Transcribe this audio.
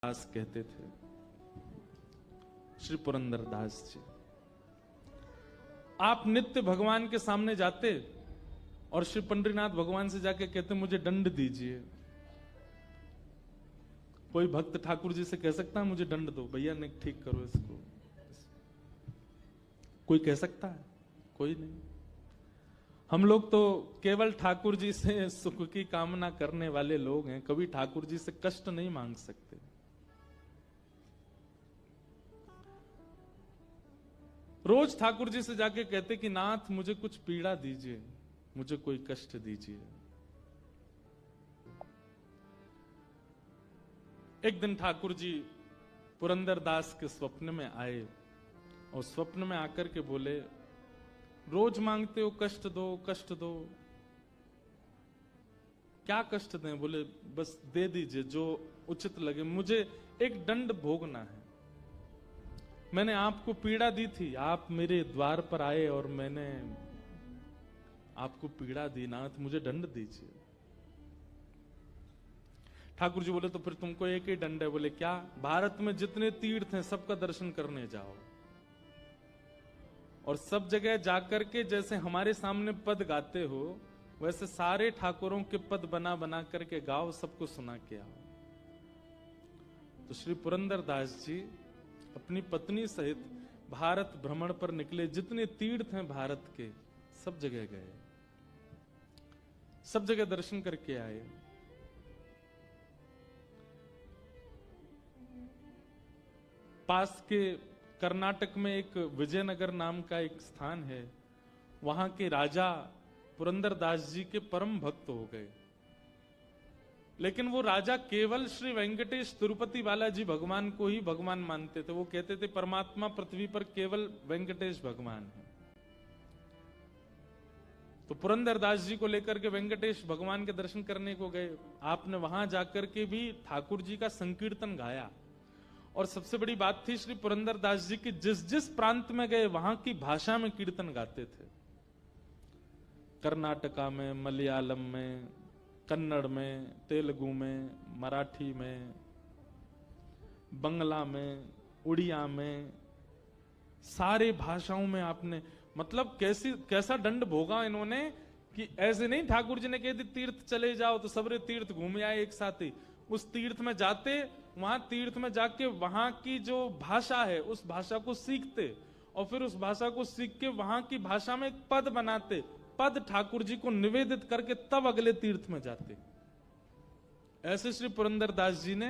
दास कहते थे, श्री पुरंदर दास जी। आप नित्य भगवान के सामने जाते और श्री पंडरीनाथ भगवान से जाके कहते मुझे दंड दीजिए। कोई भक्त ठाकुर जी से कह सकता है मुझे दंड दो, भैया ने ठीक करो इसको? कोई कह सकता है? कोई नहीं। हम लोग तो केवल ठाकुर जी से सुख की कामना करने वाले लोग हैं, कभी ठाकुर जी से कष्ट नहीं मांग सकते। रोज ठाकुर जी से जाके कहते कि नाथ मुझे कुछ पीड़ा दीजिए, मुझे कोई कष्ट दीजिए। एक दिन ठाकुर जी पुरंदर दास के स्वप्न में आए और स्वप्न में आकर के बोले, रोज मांगते हो कष्ट दो कष्ट दो, क्या कष्ट दें? बोले बस दे दीजिए जो उचित लगे, मुझे एक दंड भोगना है। मैंने आपको पीड़ा दी थी, आप मेरे द्वार पर आए और मैंने आपको पीड़ा दी, नाथ मुझे दंड दीजिए। ठाकुर जी बोले तो फिर तुमको एक ही दंड है। बोले क्या? भारत में जितने तीर्थ हैं सबका दर्शन करने जाओ और सब जगह जाकर के जैसे हमारे सामने पद गाते हो वैसे सारे ठाकुरों के पद बना बना करके गाओ, सबको सुना के आओ। तो श्री पुरंदर दास जी अपनी पत्नी सहित भारत भ्रमण पर निकले। जितने तीर्थ हैं भारत के सब जगह गए, सब जगह दर्शन करके आए। पास के कर्नाटक में एक विजयनगर नाम का एक स्थान है, वहां के राजा पुरंदर दास जी के परम भक्त हो गए। लेकिन वो राजा केवल श्री वेंकटेश तिरुपति बालाजी भगवान को ही भगवान मानते थे। वो कहते थे परमात्मा पृथ्वी पर केवल वेंकटेश भगवान है। तो पुरंदर दास जी को लेकर के वेंकटेश भगवान के दर्शन करने को गए। आपने वहां जाकर के भी ठाकुर जी का संकीर्तन गाया। और सबसे बड़ी बात थी श्री पुरंदर दास जी की जिस जिस प्रांत में गए वहां की भाषा में कीर्तन गाते थे। कर्नाटका में, मलयालम में, कन्नड़ में, तेलुगु में, मराठी में, बंगला में, उड़िया में, सारे भाषाओं में आपने मतलब कैसा दंड भोगा इन्होंने कि ऐसे नहीं ठाकुर जी ने कह दी तीर्थ चले जाओ तो सबरे तीर्थ घूम आए एक साथ ही। उस तीर्थ में जाते, वहां तीर्थ में जाके वहां की जो भाषा है उस भाषा को सीखते और फिर उस भाषा को सीख के वहां की भाषा में एक पद बनाते, पद ठाकुर जी को निवेदित करके तब अगले तीर्थ में जाते। ऐसे श्री पुरंदर दास जी ने